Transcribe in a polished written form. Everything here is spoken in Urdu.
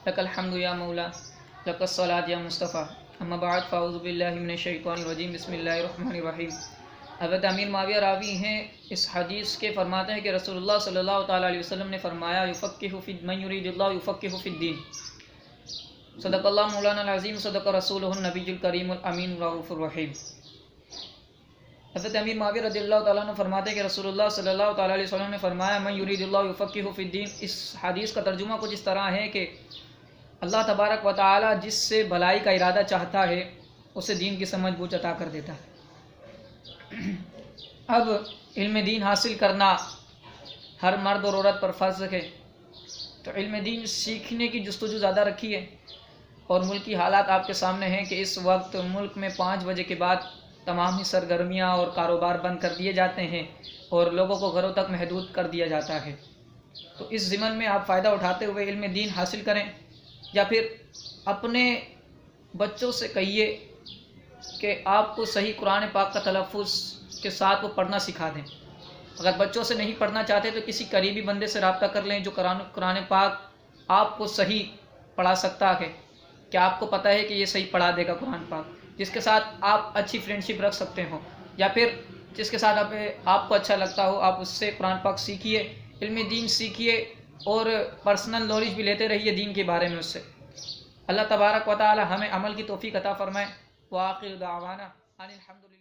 لک الحمد یا مولا، لک الصلاۃ یا مصطفیٰ، اما بعد فاعوذ باللہ من الشیطان الرجیم، بسم اللہ الرحمن الرحیم۔ حضرت امیر معاویہ راوی ہیں اس حدیث کے، فرماتے ہیں کہ رسول اللہ صلی اللہ تعالیٰ علیہ وسلم نے فرمایا یفقہ فی من یرید اللہ یفقہ فی الدین۔ صدق اللہ مولانا العظیم، صدق رسولہ النبی الکریم الامین الرؤوف الرحیم۔ حضرت امیر معاویہ رضی اللہ تعالیٰ عنہ فرماتے ہیں کہ رسول اللہ صلی اللہ تعالیٰ علیہ وسلم نے فرمایا من یرید اللہ یفقہ فی الدین۔ اس حدیث کا ترجمہ کچھ اس طرح ہے کہ اللہ تبارک و تعالیٰ جس سے بھلائی کا ارادہ چاہتا ہے اسے دین کی سمجھ بوجھ عطا کر دیتا ہے۔ اب علم دین حاصل کرنا ہر مرد اور عورت پر فرض ہے، تو علم دین سیکھنے کی جستجو زیادہ رکھی ہے، اور ملکی حالات آپ کے سامنے ہیں کہ اس وقت ملک میں 5 بجے کے بعد تمام ہی سرگرمیاں اور کاروبار بند کر دیے جاتے ہیں اور لوگوں کو گھروں تک محدود کر دیا جاتا ہے۔ تو اس ضمن میں آپ فائدہ اٹھاتے ہوئے علم دین حاصل کریں، یا پھر اپنے بچوں سے کہیے کہ آپ کو صحیح قرآن پاک کا تلفظ کے ساتھ وہ پڑھنا سکھا دیں۔ اگر بچوں سے نہیں پڑھنا چاہتے تو کسی قریبی بندے سے رابطہ کر لیں جو قرآن پاک آپ کو صحیح پڑھا سکتا ہے، کہ آپ کو پتہ ہے کہ یہ صحیح پڑھا دے گا قرآن پاک، جس کے ساتھ آپ اچھی فرینڈشپ رکھ سکتے ہوں، یا پھر جس کے ساتھ آپ کو اچھا لگتا ہو آپ اس سے قرآن پاک سیکھیے، علم دین سیکھیے، اور پرسنل نالج بھی لیتے رہیے دین کے بارے میں اس سے۔ اللہ تبارک و تعالی ہمیں عمل کی توفیق عطا فرمائے۔ وآخر دعوانا ان الحمد للہ۔